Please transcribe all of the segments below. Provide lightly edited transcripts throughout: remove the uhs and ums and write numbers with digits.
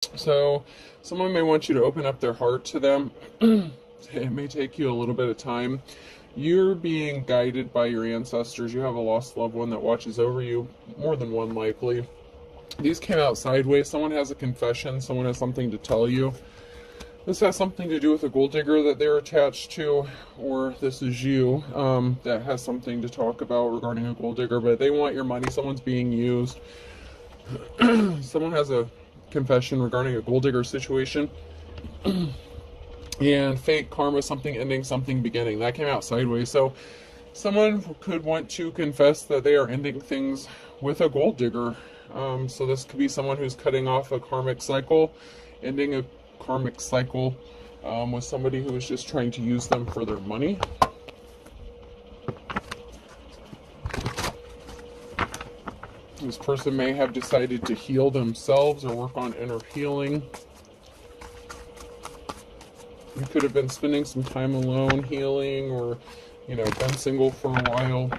So someone may want you to open up their heart to them. It may take you a little bit of time. You're being guided by your ancestors. You have a lost loved one that watches over you, more than one likely. These came out sideways. Someone has a confession. Someone has something to tell you. This has something to do with a gold digger that they're attached to, or this is you that has something to talk about regarding a gold digger, but they want your money. Someone's being used. Someone has a confession regarding a gold digger situation. And fate, karma, something ending, something beginning. That came out sideways. So someone could want to confess that they are ending things with a gold digger. So this could be someone who's cutting off a karmic cycle, ending a karmic cycle with somebody who is just trying to use them for their money. This person may have decided to heal themselves or work on inner healing. You could have been spending some time alone healing, or, been single for a while.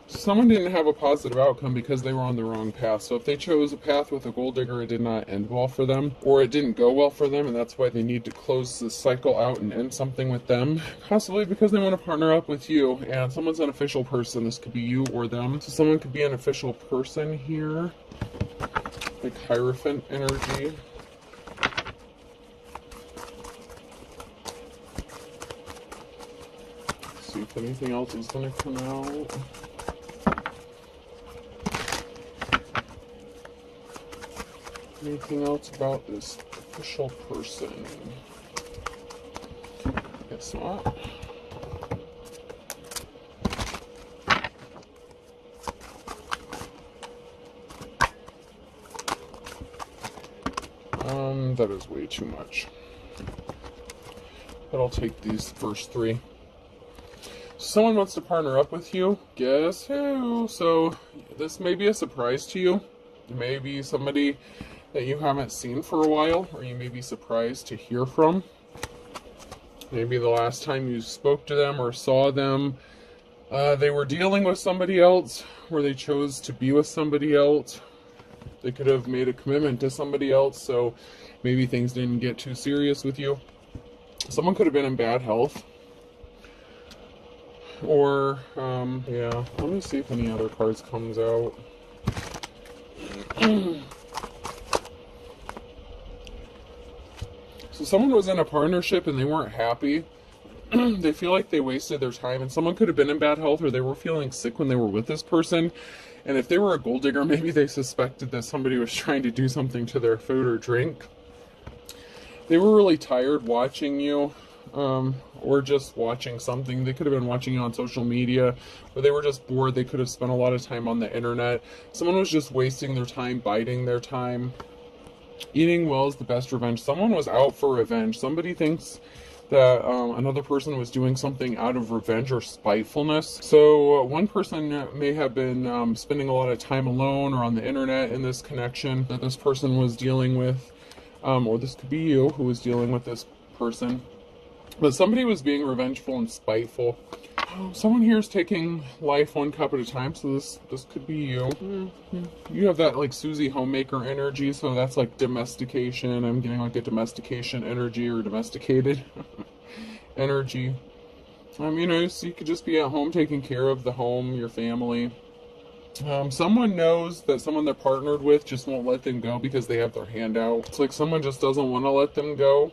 Someone didn't have a positive outcome because they were on the wrong path. So if they chose a path with a gold digger, it did not end well for them, or it didn't go well for them, and that's why they need to close this cycle out and end something with them. Possibly because they want to partner up with you, and someone's an official person. This could be you or them. So someone could be an official person here, like Hierophant energy. Let's see if anything else is going to come out. Anything else about this official person? Guess not. That is way too much. But I'll take these first three. Someone wants to partner up with you. Guess who? So this may be a surprise to you. It may be somebody that you haven't seen for a while, or you may be surprised to hear from. Maybe the last time you spoke to them or saw them, they were dealing with somebody else, or they chose to be with somebody else. They could have made a commitment to somebody else, so maybe things didn't get too serious with you. Someone could have been in bad health. Or, yeah, let me see if any other cards comes out. So someone was in a partnership and they weren't happy. They feel like they wasted their time, and someone could have been in bad health, or they were feeling sick when they were with this person. And if they were a gold digger, maybe they suspected that somebody was trying to do something to their food or drink. They were really tired watching you, or just watching something. They could have been watching you on social media, or they were just bored. They could have spent a lot of time on the internet. Someone was just wasting their time, biding their time. Eating well is the best revenge. Someone was out for revenge. Somebody thinks that another person was doing something out of revenge or spitefulness. So one person may have been spending a lot of time alone or on the internet in this connection that this person was dealing with. Or this could be you who was dealing with this person. But somebody was being revengeful and spiteful. Someone here is taking life one cup at a time, so this could be you. You have that like Susie homemaker energy, so that's like domestication. I'm getting like a domestication energy, or domesticated energy. So you could just be at home taking care of the home, your family. Someone knows that someone they're partnered with just won't let them go because they have their hand out. It's like someone just doesn't want to let them go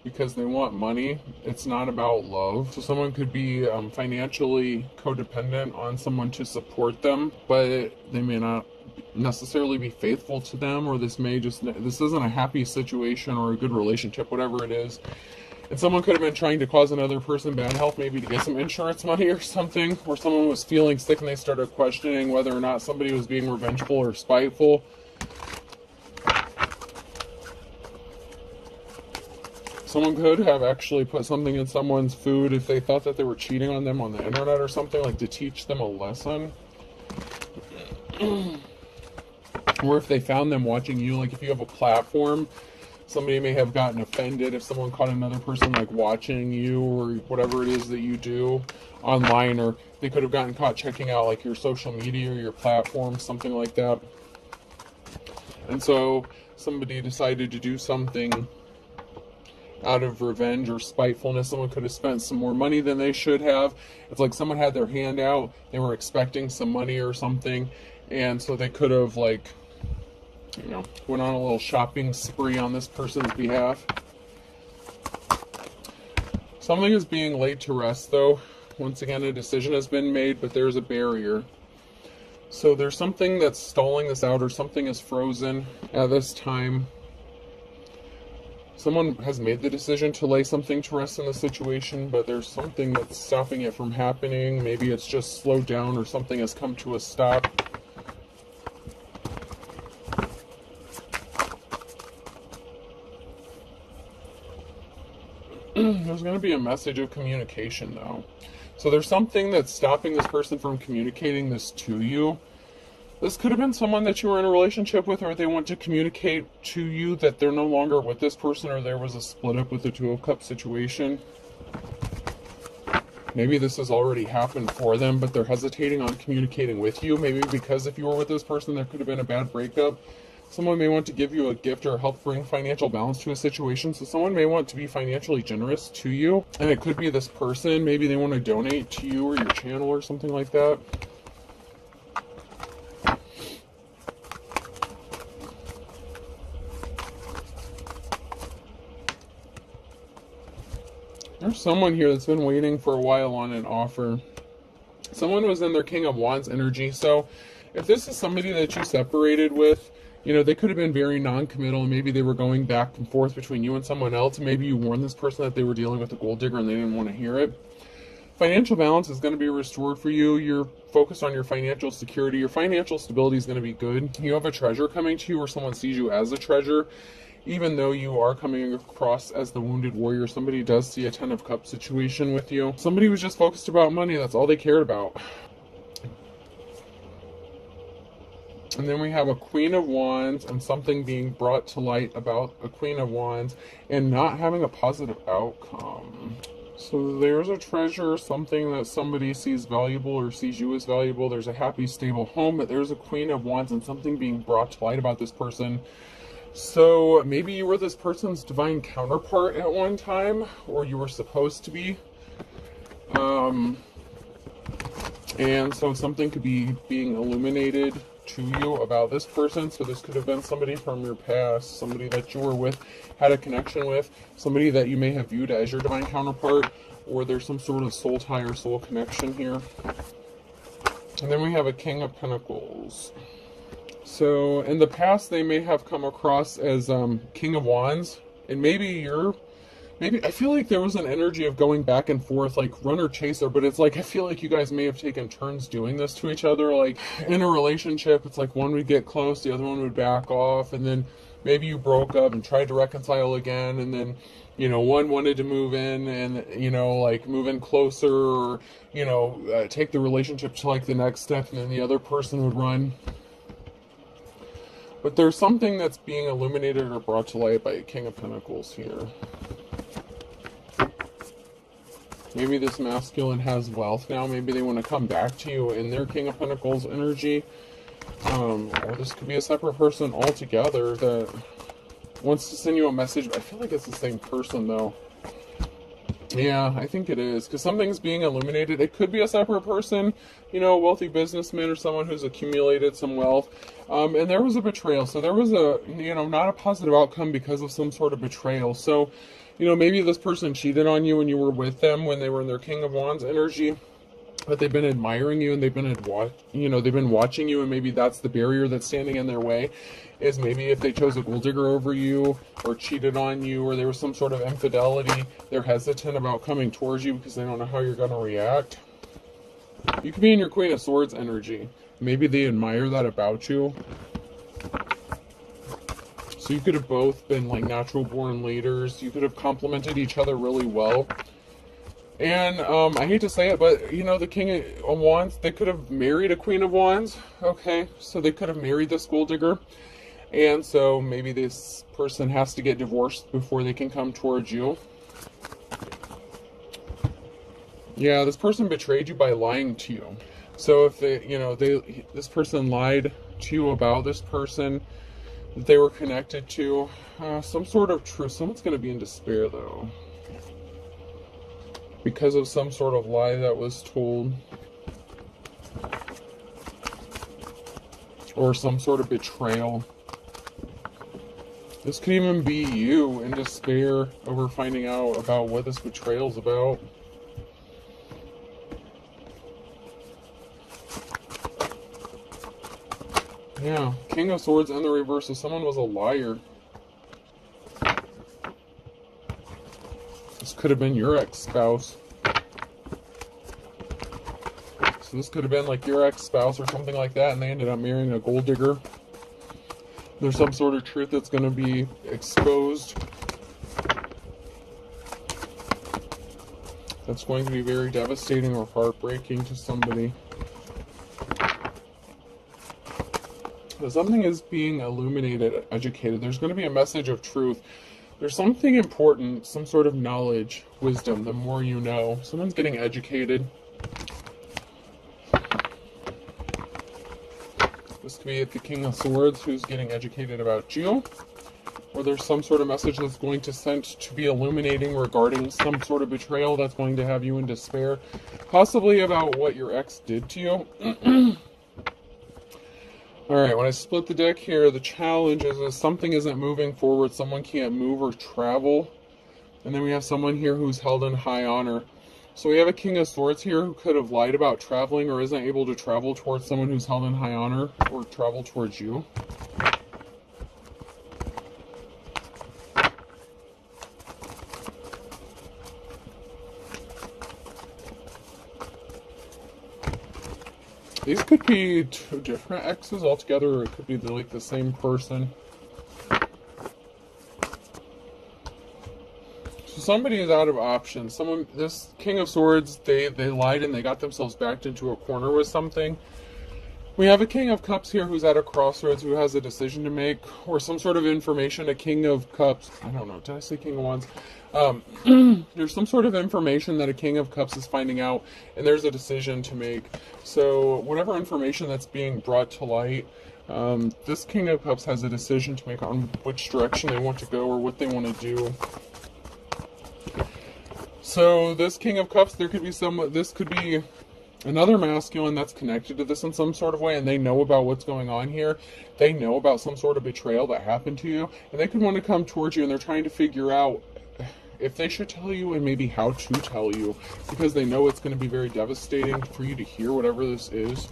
because they want money. It's not about love. So someone could be financially codependent on someone to support them, but they may not necessarily be faithful to them, or this isn't a happy situation or a good relationship, whatever it is. And someone could have been trying to cause another person bad health, maybe to get some insurance money or something, or someone was feeling sick and they started questioning whether or not somebody was being revengeful or spiteful. Someone could have actually put something in someone's food if they thought that they were cheating on them on the internet or something, like to teach them a lesson. Or if they found them watching you, like if you have a platform, somebody may have gotten offended if someone caught another person like watching you or whatever it is that you do online, or they could have gotten caught checking out like your social media or your platform, something like that. And so somebody decided to do something out of revenge or spitefulness. Someone could have spent some more money than they should have. It's like someone had their hand out, they were expecting some money or something, and so they could have like, you know, went on a little shopping spree on this person's behalf. Something is being laid to rest though. Once again, a decision has been made, but there's a barrier. So there's something that's stalling this out, or something is frozen at this time. Someone has made the decision to lay something to rest in the situation, but there's something that's stopping it from happening. Maybe it's just slowed down, or something has come to a stop. There's going to be a message of communication though. So there's something that's stopping this person from communicating this to you. This could have been someone that you were in a relationship with, or they want to communicate to you that they're no longer with this person, or there was a split up with the Two of Cups situation. Maybe this has already happened for them, but they're hesitating on communicating with you. Maybe because if you were with this person, there could have been a bad breakup. Someone may want to give you a gift or help bring financial balance to a situation. So someone may want to be financially generous to you. And it could be this person. Maybe they want to donate to you or your channel or something like that. There's someone here that's been waiting for a while on an offer. Someone was in their King of Wands energy. So if this is somebody that you separated with, you know, they could have been very non-committal, and maybe they were going back and forth between you and someone else. Maybe you warned this person that they were dealing with a gold digger and they didn't want to hear it. Financial balance is going to be restored for you. You're focused on your financial security. Your financial stability is going to be good. You have a treasure coming to you, or someone sees you as a treasure. Even though you are coming across as the wounded warrior, somebody does see a Ten of Cups situation with you. Somebody was just focused about money. That's all they cared about. And then we have a Queen of Wands and something being brought to light about a Queen of Wands and not having a positive outcome. So there's a treasure, something that somebody sees valuable or sees you as valuable. There's a happy, stable home, but there's a Queen of Wands and something being brought to light about this person. So maybe you were this person's divine counterpart at one time, or you were supposed to be. And so something could be being illuminated to you about this person. So this could have been somebody from your past, somebody that you were with, had a connection with, somebody that you may have viewed as your divine counterpart, or there's some sort of soul tie or soul connection here. And then we have a King of Pentacles. So in the past, they may have come across as King of Wands, and maybe I feel like there was an energy of going back and forth, like runner chaser, but it's like, I feel like you guys may have taken turns doing this to each other. Like in a relationship, it's like one would get close, the other one would back off, and then maybe you broke up and tried to reconcile again, and then, you know, one wanted to move in and, you know, like move in closer, or, you know, take the relationship to like the next step, and then the other person would run. But there's something that's being illuminated or brought to light by a King of Pentacles here. Maybe this masculine has wealth now. Maybe they want to come back to you in their King of Pentacles energy. Or this could be a separate person altogether that wants to send you a message. I feel like it's the same person though. Yeah, I think it is, because something's being illuminated. It could be a separate person, you know, a wealthy businessman or someone who's accumulated some wealth. And there was a betrayal. So there was a, you know, not a positive outcome because of some sort of betrayal. So, you know, maybe this person cheated on you when you were with them, when they were in their King of Wands energy, but they've been admiring you and they've been watching you, and maybe that's the barrier that's standing in their way. Is maybe if they chose a gold digger over you, or cheated on you, or there was some sort of infidelity, they're hesitant about coming towards you because they don't know how you're going to react. You could be in your Queen of Swords energy. Maybe they admire that about you. So you could have both been like natural born leaders. You could have complemented each other really well. And I hate to say it, but you know, the King of Wands, they could have married a Queen of Wands. Okay, so they could have married this gold digger. And so maybe this person has to get divorced before they can come towards you. Yeah, this person betrayed you by lying to you. So if they, you know, this person lied to you about this person that they were connected to, some sort of truth. Someone's going to be in despair though, because of some sort of lie that was told, or some sort of betrayal. This could even be you in despair over finding out about what this betrayal's about. Yeah, King of Swords in the reverse. So someone was a liar. This could have been your ex-spouse. So this could have been like your ex-spouse or something like that, and they ended up marrying a gold digger. There's some sort of truth that's going to be exposed. That's going to be very devastating or heartbreaking to somebody. But something is being illuminated, educated. There's going to be a message of truth. There's something important, some sort of knowledge, wisdom, the more you know. Someone's getting educated. This could be the King of Swords who's getting educated about you. Or there's some sort of message that's going to send to be illuminating regarding some sort of betrayal that's going to have you in despair. Possibly about what your ex did to you. Alright, when I split the deck here, the challenge is if something isn't moving forward, someone can't move or travel. And then we have someone here who's held in high honor. So we have a King of Swords here who could have lied about traveling or isn't able to travel towards someone who's held in high honor or travel towards you. These could be two different exes altogether, or it could be like the same person. So somebody is out of options. This King of Swords, they lied and they got themselves backed into a corner with something. We have a King of Cups here who's at a crossroads, who has a decision to make, or some sort of information. A King of Cups, I don't know, did I say King of Wands? There's some sort of information that a King of Cups is finding out, and there's a decision to make. So whatever information that's being brought to light, this King of Cups has a decision to make on which direction they want to go or what they want to do. So this King of Cups, this could be another masculine that's connected to this in some sort of way, and they know about what's going on here. They know about some sort of betrayal that happened to you, and they could want to come towards you, and they're trying to figure out if they should tell you and maybe how to tell you, because they know it's going to be very devastating for you to hear whatever this is.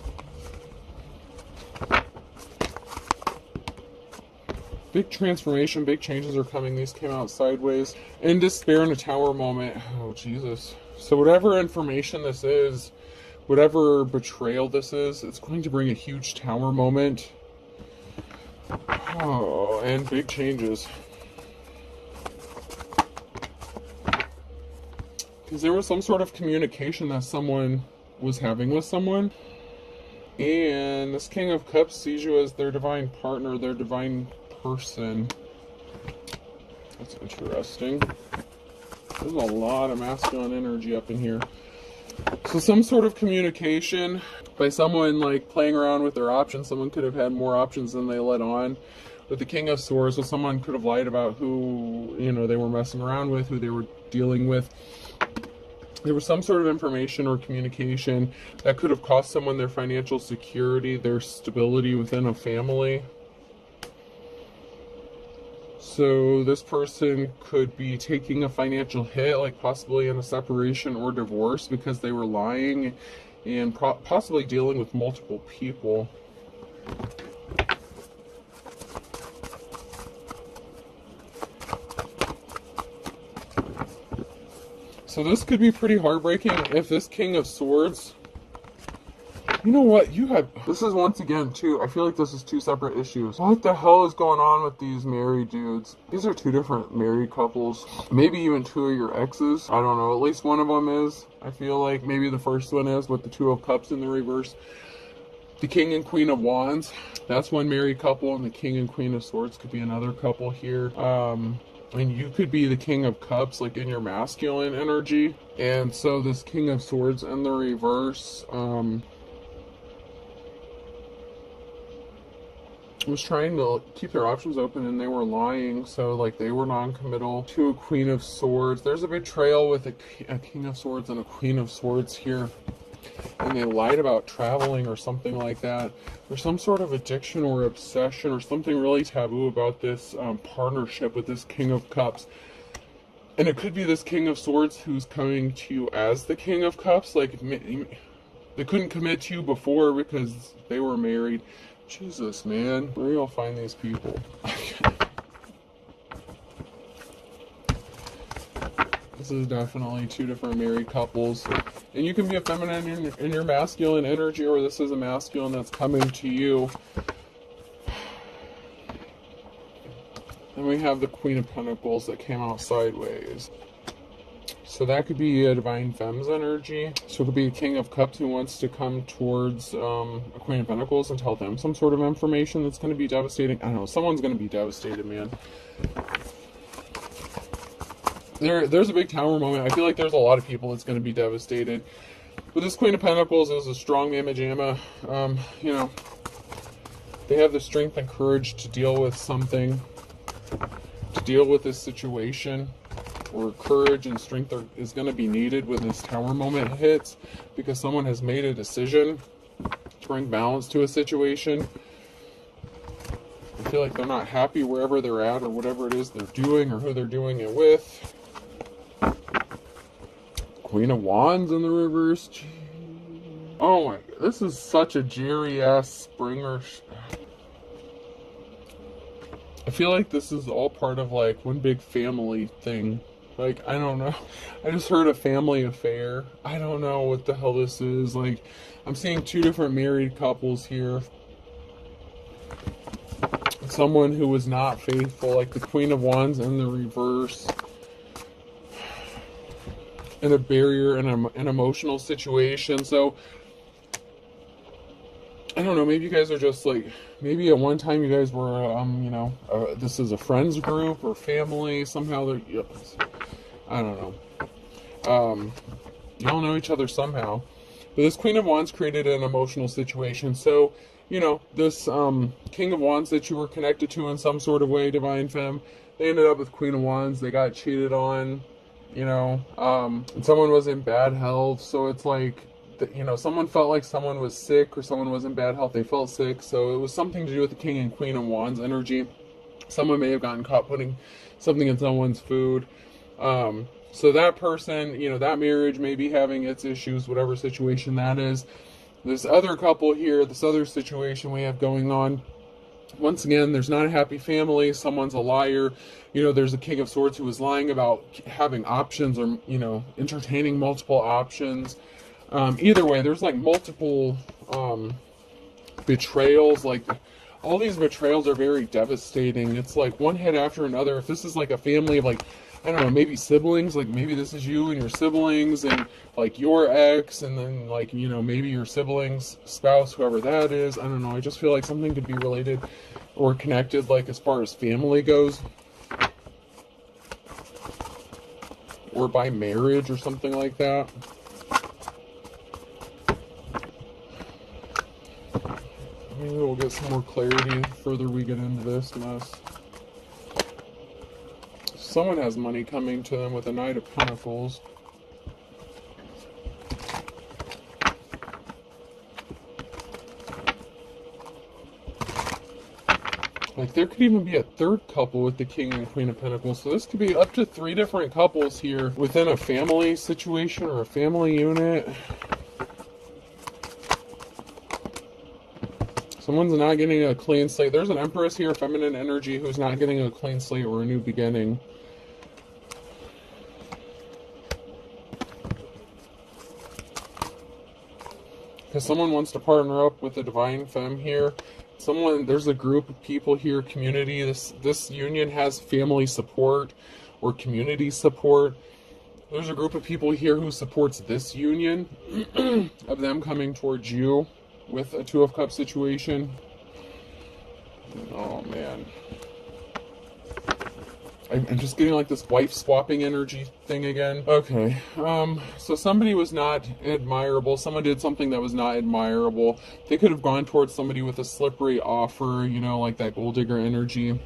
Big transformation, big changes are coming. These came out sideways. In despair in a tower moment. Oh, Jesus. So whatever information this is, whatever betrayal this is, it's going to bring a huge tower moment. Oh, and big changes. Because there was some sort of communication that someone was having with someone. And this King of Cups sees you as their divine partner, their divine person. That's interesting. There's a lot of masculine energy up in here. So some sort of communication by someone like playing around with their options. Someone could have had more options than they let on. With the King of Swords, so someone could have lied about who, you know, they were messing around with, who they were dealing with. There was some sort of information or communication that could have cost someone their financial security, their stability within a family. So this person could be taking a financial hit, like possibly in a separation or divorce, because they were lying and possibly dealing with multiple people. So this could be pretty heartbreaking if this King of Swords You know what? You have. This is once again, too. I feel like this is two separate issues. What the hell is going on with these married dudes? These are two different married couples. Maybe even two of your exes. I don't know. At least one of them is. I feel like maybe the first one is with the Two of Cups in the reverse. The King and Queen of Wands. That's one married couple, and the King and Queen of Swords could be another couple here. And you could be the King of Cups, like in your masculine energy. And so this King of Swords in the reverse, was trying to keep their options open, and they were lying, so like they were non-committal to a Queen of Swords. There's a betrayal with a King of Swords and a Queen of Swords here, and they lied about traveling or something like that. There's some sort of addiction or obsession or something really taboo about this partnership with this King of Cups. And it could be this King of Swords who's coming to you as the King of Cups. Like, they couldn't commit to you before because they were married. Jesus, man. Where do y'all find these people? This is definitely two different married couples. And you can be a feminine in your masculine energy, or this is a masculine that's coming to you. And we have the Queen of Pentacles that came out sideways. So that could be a Divine Femme's energy. So it could be a King of Cups who wants to come towards a Queen of Pentacles and tell them some sort of information that's going to be devastating. I don't know. Someone's going to be devastated, man. There's a big Tower moment. I feel like there's a lot of people that's going to be devastated. But this Queen of Pentacles is a strong mamma jamma. You know, they have the strength and courage to deal with something, to deal with this situation. Or courage and strength is going to be needed when this Tower moment hits, because someone has made a decision to bring balance to a situation. I feel like they're not happy wherever they're at or whatever it is they're doing or who they're doing it with. Queen of Wands in the reverse. Oh my God, this is such a Jerry-ass Springer. I feel like this is all part of like one big family thing. Like, I don't know. I just heard a family affair. I don't know what the hell this is. Like, I'm seeing two different married couples here. Someone who was not faithful, like the Queen of Wands in the reverse. And a barrier in an emotional situation. So, I don't know, maybe you guys are just like, maybe at one time you guys were, you know, this is a friends group or family, somehow they're, I don't know. Y'all know each other somehow. But this Queen of Wands created an emotional situation. So, you know, this King of Wands that you were connected to in some sort of way, Divine Femme, they ended up with Queen of Wands. They got cheated on, you know, and someone was in bad health. So it's like, you know, someone felt like someone was sick or someone was in bad health. They felt sick. So it was something to do with the King and Queen of Wands energy. Someone may have gotten caught putting something in someone's food. So that person, you know, that marriage may be having its issues, whatever situation that is. This other couple here, this other situation we have going on, once again, there's not a happy family. Someone's a liar. You know, there's a King of Swords who was lying about having options or, you know, entertaining multiple options. Either way, there's like multiple betrayals. Like, all these betrayals are very devastating. It's like one hit after another. If this is like a family of like, I don't know, maybe siblings, like maybe this is you and your siblings and like your ex, and then like, you know, maybe your siblings, spouse, whoever that is. I don't know. I just feel like something could be related or connected, like as far as family goes, or by marriage or something like that. Maybe we'll get some more clarity the further we get into this mess. Someone has money coming to them with a Knight of Pentacles. Like, there could even be a third couple with the King and Queen of Pentacles. So this could be up to 3 different couples here within a family situation or a family unit. Someone's not getting a clean slate. There's an Empress here, feminine energy, who's not getting a clean slate or a new beginning. Because someone wants to partner up with a divine femme here. There's a group of people here, community. This union has family support or community support. There's a group of people here who supports this union of them coming towards you with a Two of Cups situation. Oh man. I'm just getting like this wife swapping energy thing again. Okay, so somebody was not admirable. Someone did something that was not admirable. They could have gone towards somebody with a slippery offer, you know, like that gold digger energy.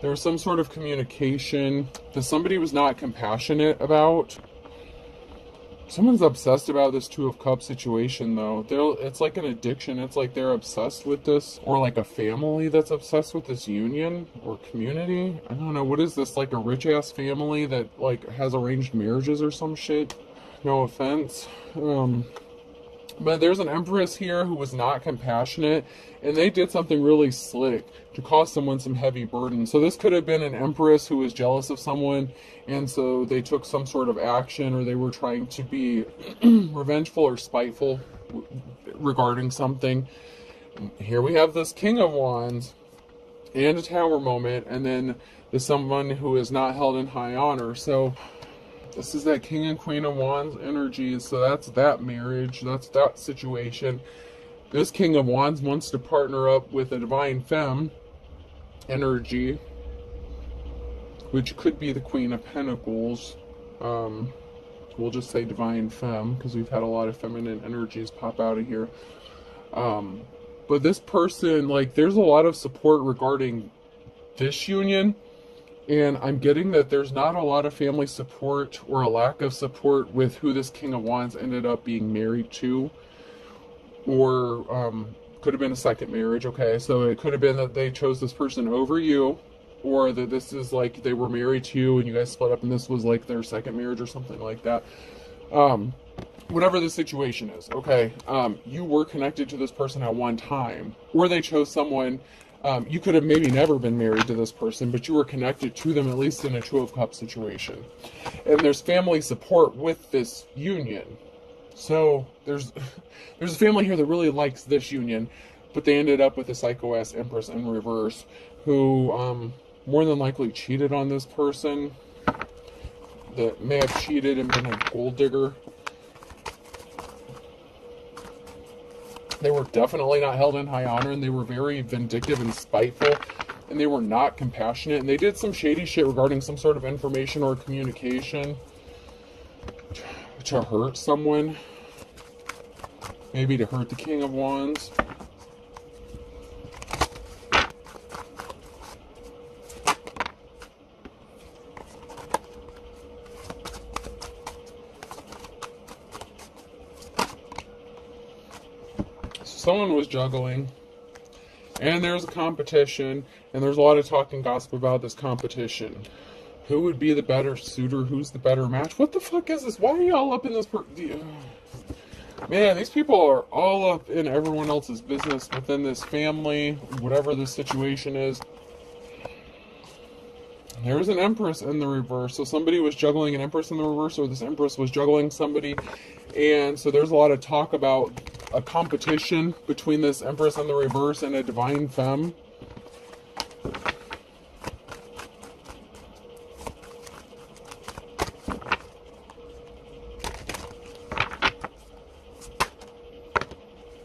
There was some sort of communication that somebody was not compassionate about. Someone's obsessed about this Two of Cups situation, though. It's like an addiction. It's like they're obsessed with this, or like a family that's obsessed with this union or community. I don't know. What is this? Like a rich-ass family that like has arranged marriages or some shit? No offense. But there's an Empress here who was not compassionate, and they did something really slick to cause someone some heavy burden. So this could have been an Empress who was jealous of someone, and so they took some sort of action, or they were trying to be revengeful or spiteful regarding something. Here we have this King of Wands and a Tower moment, and then there's someone who is not held in high honor. So this is that King and Queen of Wands energy. So that's that marriage. That's that situation. This King of Wands wants to partner up with a divine femme energy, which could be the Queen of Pentacles. We'll just say divine femme, because we've had a lot of feminine energies pop out of here. But this person, like, there's a lot of support regarding this union. And I'm getting that there's not a lot of family support, or a lack of support, with who this King of Wands ended up being married to. Or could have been a second marriage, okay? So it could have been that they chose this person over you, or that this is like they were married to you and you guys split up and this was like their second marriage or something like that. Whatever the situation is, okay? You were connected to this person at one time, or they chose someone. You could have maybe never been married to this person, but you were connected to them, at least in a Two of Cups situation. And there's family support with this union. So there's a family here that really likes this union, but they ended up with a psycho-ass Empress in reverse, who more than likely cheated on this person, that may have cheated and been a gold digger. They were definitely not held in high honor, and they were very vindictive and spiteful, and they were not compassionate, and they did some shady shit regarding some sort of information or communication to hurt someone. Maybe to hurt the King of Wands. Someone was juggling, and there's a competition, and there's a lot of talk and gossip about this competition. Who would be the better suitor? Who's the better match? What the fuck is this? Why are y'all up in this? Man, these people are all up in everyone else's business within this family, whatever the situation is. There's an Empress in the reverse. So somebody was juggling an Empress in the reverse, or this Empress was juggling somebody. And so there's a lot of talk about a competition between this Empress in the reverse and a divine femme.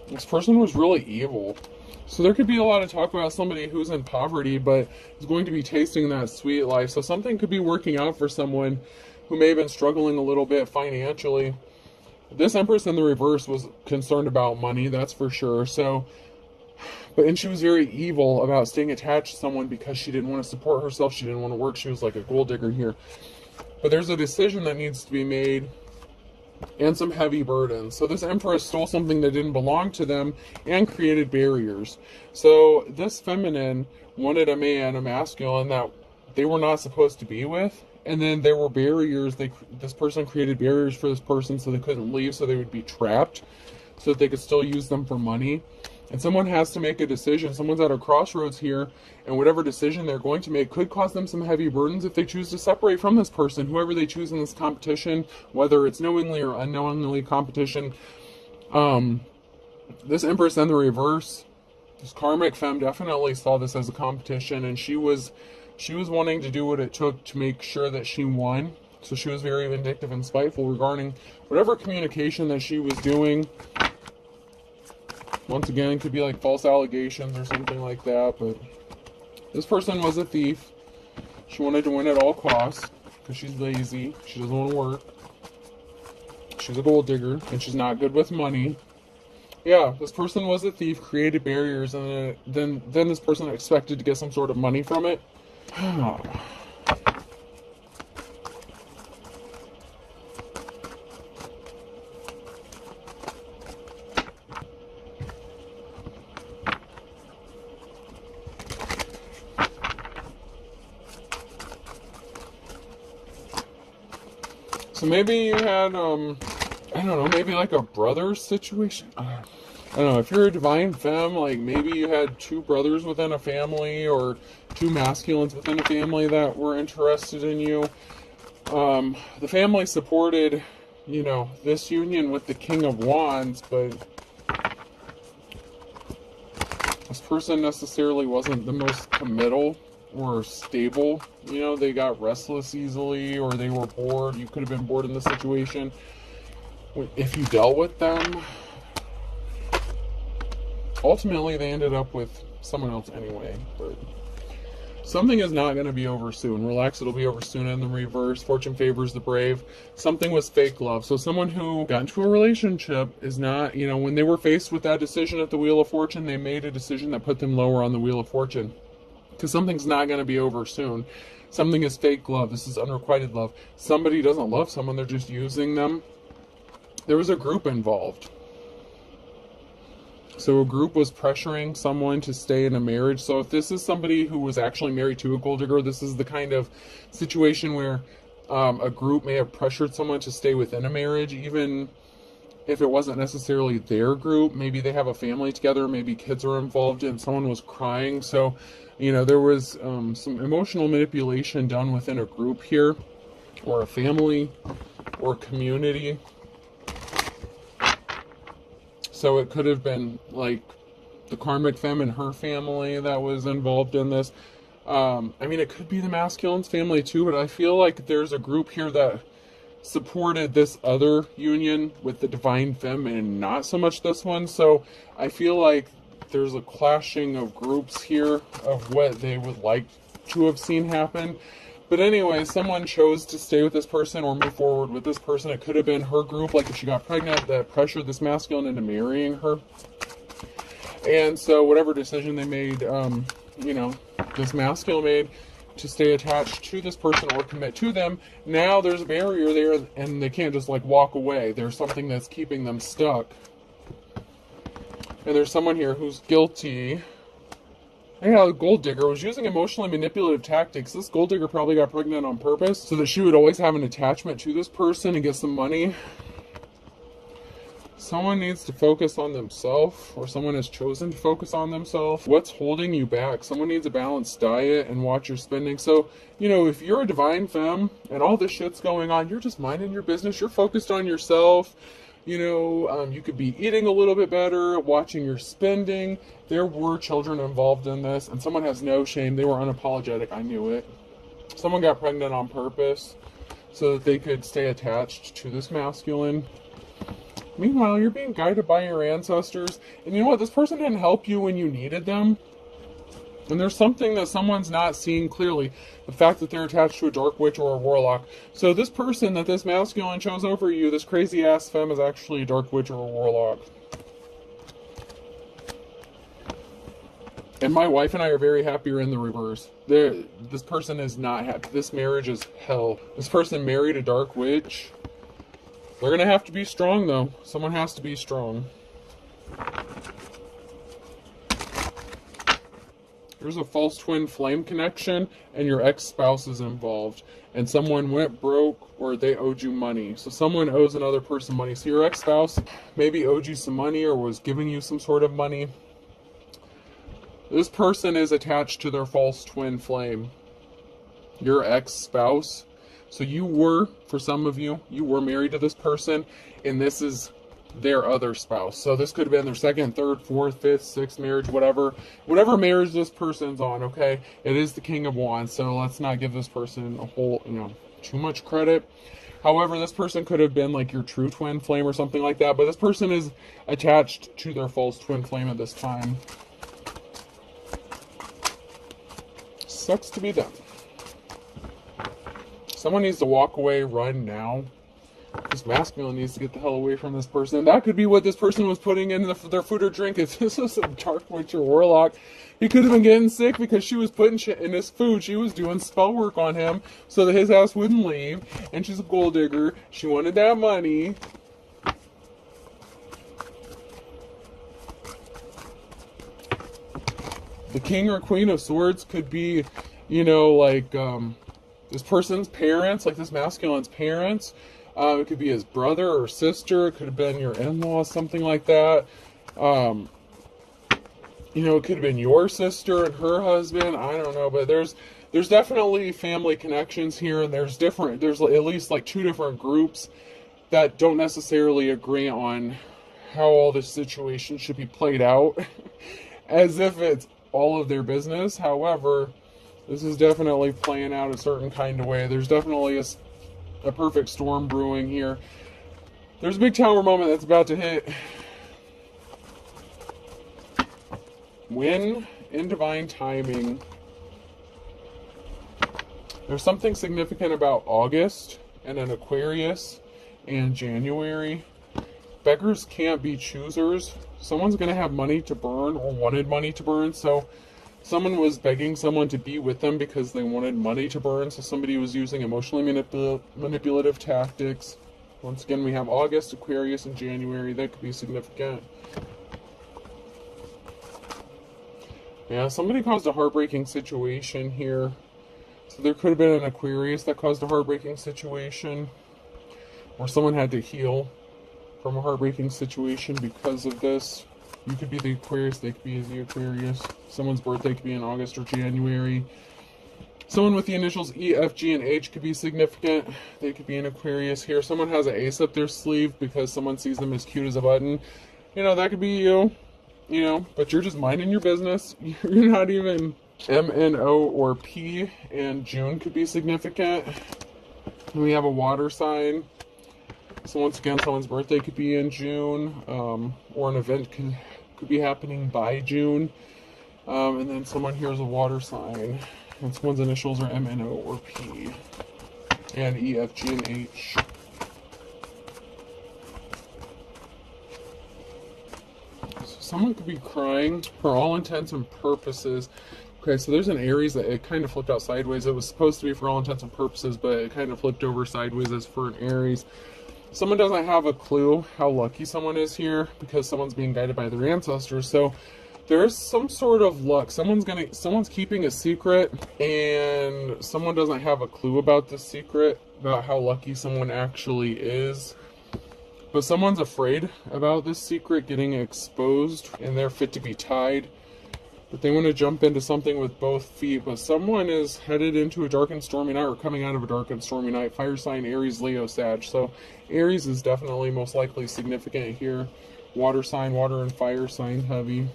This person was really evil. So there could be a lot of talk about somebody who's in poverty, but is going to be tasting that sweet life. So something could be working out for someone who may have been struggling a little bit financially. This Empress in the reverse was concerned about money, that's for sure. So, and she was very evil about staying attached to someone because she didn't want to support herself. She didn't want to work. She was like a gold digger here. But there's a decision that needs to be made, and some heavy burdens. So this Empress stole something that didn't belong to them and created barriers. So this feminine wanted a man, a masculine, that they were not supposed to be with. And then there were barriers. This person created barriers for this person so they couldn't leave, so they would be trapped, so that they could still use them for money. And someone has to make a decision. Someone's at a crossroads here, and whatever decision they're going to make could cause them some heavy burdens if they choose to separate from this person, whoever they choose in this competition, whether it's knowingly or unknowingly competition. This Empress in the reverse, this karmic femme definitely saw this as a competition, and she was wanting to do what it took to make sure that she won. So she was very vindictive and spiteful regarding whatever communication that she was doing. Once again, it could be like false allegations or something like that, but this person was a thief. She wanted to win at all costs because she's lazy. She doesn't want to work. She's a gold digger, and she's not good with money. Yeah, this person was a thief, created barriers, and then this person expected to get some sort of money from it. So maybe you had, I don't know, maybe like a brother situation. I don't know, if you're a divine femme, like maybe you had two brothers within a family or two masculines within a family that were interested in you. The family supported, you know, this union with the King of Wands, but this person necessarily wasn't the most committal or stable. You know, they got restless easily, or they were bored. You could have been bored in the situation if you dealt with them. Ultimately, they ended up with someone else anyway, but something is not going to be over soon. Relax, it'll be over soon. In the reverse, fortune favors the brave. Something was fake love. So someone who got into a relationship is not, you know, when they were faced with that decision at the Wheel of Fortune, they made a decision that put them lower on the Wheel of Fortune. Because something's not going to be over soon. Something is fake love. This is unrequited love. Somebody doesn't love someone, they're just using them. There was a group involved. So a group was pressuring someone to stay in a marriage. So if this is somebody who was actually married to a gold digger, this is the kind of situation where a group may have pressured someone to stay within a marriage, even if it wasn't necessarily their group. Maybe they have a family together, maybe kids are involved, and someone was crying. So, you know, there was some emotional manipulation done within a group here, or a family, or a community. So it could have been like the karmic femme and her family that was involved in this. I mean, it could be the masculine's family too, but I feel like there's a group here that supported this other union with the divine femme and not so much this one. So I feel like there's a clashing of groups here of what they would like to have seen happen. But anyway, someone chose to stay with this person or move forward with this person. It could have been her group, like if she got pregnant, that pressured this masculine into marrying her. And so whatever decision they made, you know, this masculine made to stay attached to this person or commit to them, now there's a barrier there and they can't just like walk away. There's something that's keeping them stuck. And there's someone here who's guilty. Yeah, the gold digger was using emotionally manipulative tactics. This gold digger probably got pregnant on purpose so that she would always have an attachment to this person and get some money. Someone needs to focus on themselves, or someone has chosen to focus on themselves. What's holding you back? Someone needs a balanced diet and watch your spending. So, you know, if you're a divine femme and all this shit's going on, you're just minding your business. You're focused on yourself. You know, you could be eating a little bit better, watching your spending. There were children involved in this, and someone has no shame. They were unapologetic. I knew it. Someone got pregnant on purpose so that they could stay attached to this masculine. Meanwhile, you're being guided by your ancestors. And you know what? This person didn't help you when you needed them. And there's something that someone's not seeing clearly. The fact that they're attached to a dark witch or a warlock. So this person that this masculine chose over you, this crazy ass femme, is actually a dark witch or a warlock. And my wife and I are very happy you're in the reverse. This person is not happy. This marriage is hell. This person married a dark witch. They're going to have to be strong, though. Someone has to be strong. There's a false twin flame connection, and your ex-spouse is involved. And someone went broke, or they owed you money. So someone owes another person money. So your ex-spouse maybe owed you some money, or was giving you some sort of money. This person is attached to their false twin flame. Your ex-spouse. So you were, for some of you, you were married to this person, and this is their other spouse. So this could have been their second, third, fourth, fifth, sixth marriage, whatever marriage this person's on, okay? It is the King of Wands, so let's not give this person a whole, too much credit. However, this person could have been like your true twin flame or something like that, but this person is attached to their false twin flame at this time. Sucks to be them. Someone needs to walk away, run now. This masculine needs to get the hell away from this person. That could be what this person was putting in their food or drink. If this was a dark witch or warlock, he could have been getting sick because she was putting shit in his food. She was doing spell work on him so that his ass wouldn't leave. And she's a gold digger. She wanted that money. The King or Queen of Swords could be, this person's parents, like this masculine's parents. It could be his brother or sister. It could have been your in-law, something like that. It could have been your sister and her husband. I don't know, but there's definitely family connections here, and there's at least like two different groups that don't necessarily agree on how all this situation should be played out, as if it's all of their business. However, this is definitely playing out a certain kind of way. There's definitely a perfect storm brewing here. There's a big tower moment that's about to hit. When in divine timing, there's something significant about August and an Aquarius and January. Beggars can't be choosers. Someone's going to have money to burn or wanted money to burn. So someone was begging someone to be with them because they wanted money to burn. So somebody was using emotionally manipulative tactics. Once again, we have August, Aquarius, and January. That could be significant. Yeah, somebody caused a heartbreaking situation here. So there could have been an Aquarius that caused a heartbreaking situation. Or someone had to heal from a heartbreaking situation because of this. You could be the Aquarius, they could be the Aquarius. Someone's birthday could be in August or January. Someone with the initials E, F, G, and H could be significant. They could be an Aquarius here. Someone has an ace up their sleeve because someone sees them as cute as a button. That could be you. But you're just minding your business. You're not even M, N, O, or P. And June could be significant. And we have a water sign. So once again, someone's birthday could be in June, or an event could be happening by June. And then someone here is a water sign, and someone's initials are M, N, O, or P, and E, F, G, and H. So someone could be crying for all intents and purposes. Okay, so there's an Aries that it kind of flipped out sideways. It was supposed to be for all intents and purposes, but it kind of flipped over sideways as for an Aries. Someone doesn't have a clue how lucky someone is here because someone's being guided by their ancestors. So there's some sort of luck. Someone's keeping a secret, and someone doesn't have a clue about this secret, about how lucky someone actually is. But someone's afraid about this secret getting exposed, and they're fit to be tied. But they want to jump into something with both feet. But someone is headed into a dark and stormy night, or coming out of a dark and stormy night. Fire sign, Aries, Leo, Sag. So Aries is definitely most likely significant here. Water sign, water and fire sign heavy.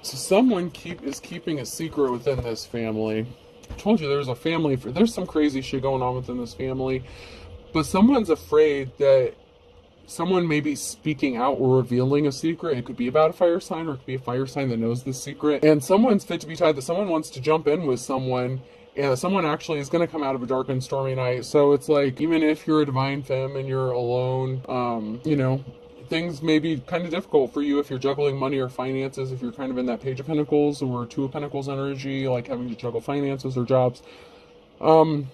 So someone is keeping a secret within this family. I told you there's some crazy shit going on within this family. But someone's afraid that someone may be speaking out or revealing a secret. It could be about a fire sign, or it could be a fire sign that knows this secret. And someone's fit to be tied, that someone wants to jump in with someone, and someone actually is going to come out of a dark and stormy night. So it's like, even if you're a divine femme and you're alone, things may be kind of difficult for you if you're juggling money or finances, if you're kind of in that Page of Pentacles or Two of Pentacles energy, like having to juggle finances or jobs. I'm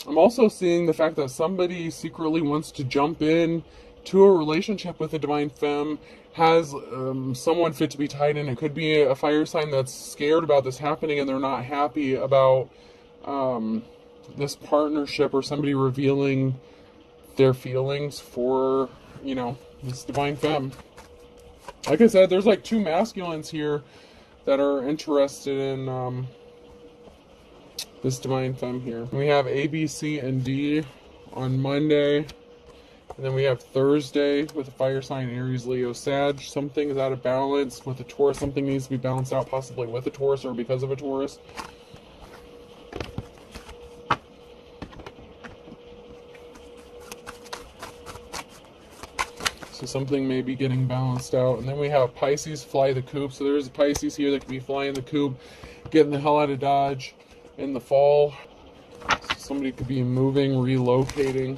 also seeing the fact that somebody secretly wants to jump in to a relationship with a divine femme, has someone fit to be tied in. It could be a fire sign that's scared about this happening, and they're not happy about this partnership, or somebody revealing their feelings for, this divine femme. Like I said, there's like two masculines here that are interested in this divine femme here. We have A, B, C, and D on Monday. And then we have Thursday with a fire sign, Aries, Leo, Sag. Something is out of balance with a Taurus. Something needs to be balanced out, possibly with a Taurus or because of a Taurus. So something may be getting balanced out. And then we have Pisces, fly the coop. So there's a Pisces here that could be flying the coop, getting the hell out of Dodge in the fall. So somebody could be moving, relocating.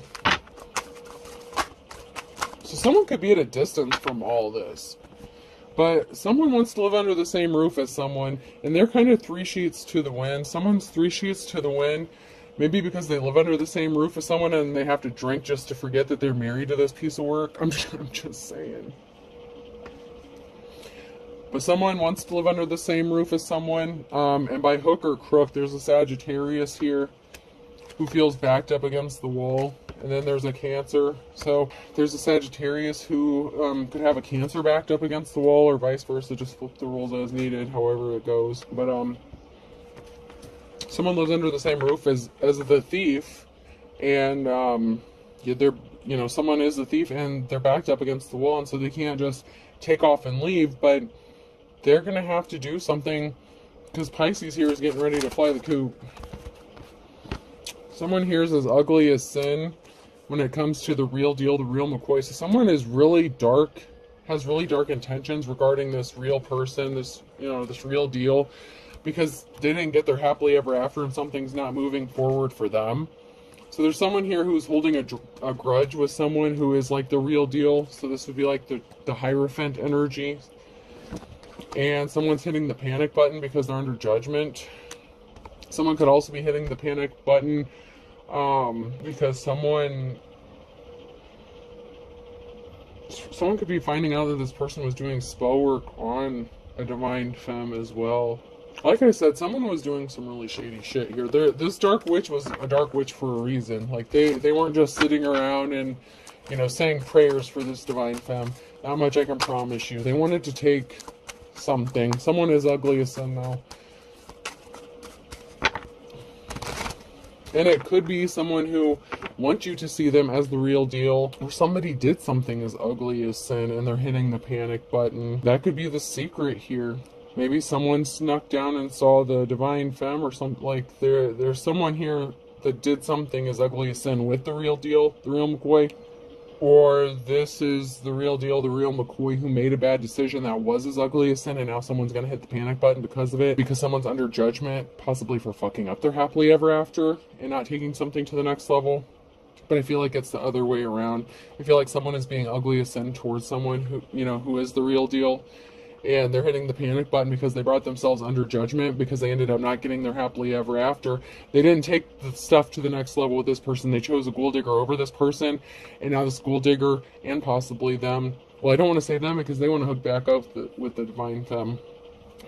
So someone could be at a distance from all this. But someone wants to live under the same roof as someone, and they're kind of 3 sheets to the wind. Someone's 3 sheets to the wind, maybe because they live under the same roof as someone and they have to drink just to forget that they're married to this piece of work. I'm just saying. But someone wants to live under the same roof as someone, and by hook or crook, there's a Sagittarius here who feels backed up against the wall. And then there's a Cancer. So there's a Sagittarius who could have a Cancer backed up against the wall, or vice versa. Just flip the roles as needed, however it goes. But someone lives under the same roof as the thief, and someone is the thief, and they're backed up against the wall, and so they can't just take off and leave. But they're gonna have to do something, because Pisces here is getting ready to fly the coop. Someone here is as ugly as sin when it comes to the real deal, the real McCoy. So someone is really dark, has really dark intentions regarding this real person, this real deal, because they didn't get their happily ever after and something's not moving forward for them. So there's someone here who's holding a grudge with someone who is like the real deal. So this would be like the Hierophant energy. And someone's hitting the panic button because they're under judgment. Someone could also be hitting the panic button because someone could be finding out that this person was doing spell work on a divine femme as well. Like I said, someone was doing some really shady shit here. This dark witch was a dark witch for a reason. Like they weren't just sitting around and saying prayers for this divine femme. That much I can promise you. They wanted to take something. Someone as ugly as sin now. And it could be someone who wants you to see them as the real deal, or somebody did something as ugly as sin and they're hitting the panic button. That could be the secret here. Maybe someone snuck down and saw the divine femme or something. Like there's someone here that did something as ugly as sin with the real deal, the real McCoy. Or this is the real deal, the real McCoy who made a bad decision that was as ugly as sin, and now someone's going to hit the panic button because of it, because someone's under judgment, possibly for fucking up their happily ever after and not taking something to the next level. But I feel like it's the other way around. I feel like someone is being ugly as sin towards someone who is the real deal, and they're hitting the panic button because they brought themselves under judgment because they ended up not getting their happily ever after. They didn't take the stuff to the next level with this person. They chose a gold digger over this person, and now this gold digger and possibly them, well, I don't want to say them because they want to hook back up with the divine femme.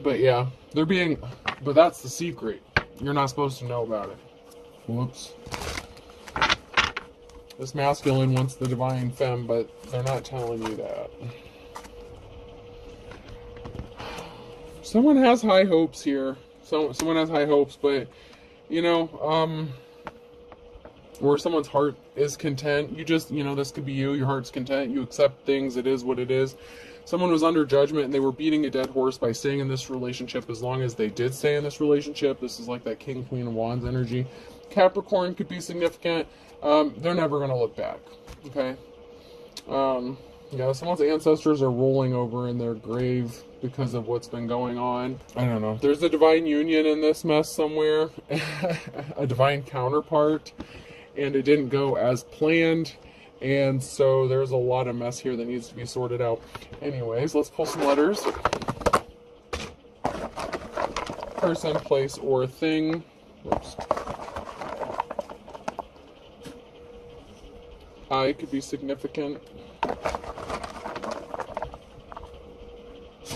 But yeah, but that's the secret. You're not supposed to know about it. Whoops. This masculine wants the divine femme, but they're not telling you that. Someone has high hopes here. Someone has high hopes, but, where someone's heart is content. You just, this could be you. Your heart's content. You accept things. It is what it is. Someone was under judgment and they were beating a dead horse by staying in this relationship as long as they did stay in this relationship. This is like that King, Queen of Wands energy. Capricorn could be significant. They're never going to look back. Okay? Someone's ancestors are rolling over in their grave because of what's been going on. I don't know. There's a divine union in this mess somewhere. A divine counterpart. And it didn't go as planned. And so there's a lot of mess here that needs to be sorted out. Anyways, let's pull some letters. Person, place, or thing. Whoops. I could be significant.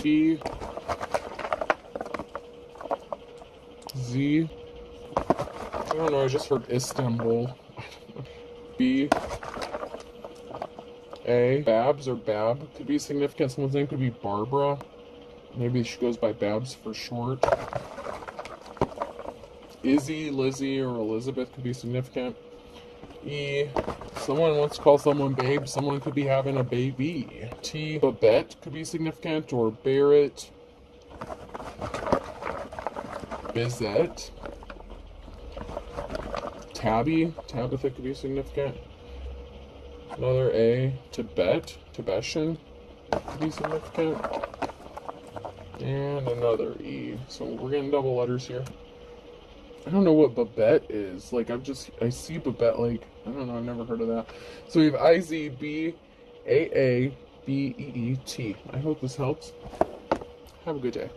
B, Z, I don't know, I just heard Istanbul. B, A, Babs or Bab could be significant. Someone's name could be Barbara. Maybe she goes by Babs for short. Izzy, Lizzie, or Elizabeth could be significant. E. Someone wants to call someone babe. Someone could be having a baby. T. Babette could be significant, or Barrett. Bizette. Tabby. Tabitha could be significant. Another A. Tibet. Tibetan could be significant. And another E. So we're getting double letters here. I don't know what Babette is. Like, I see Babette, like, I don't know, I've never heard of that. So we have IZBAABEET. I hope this helps. Have a good day.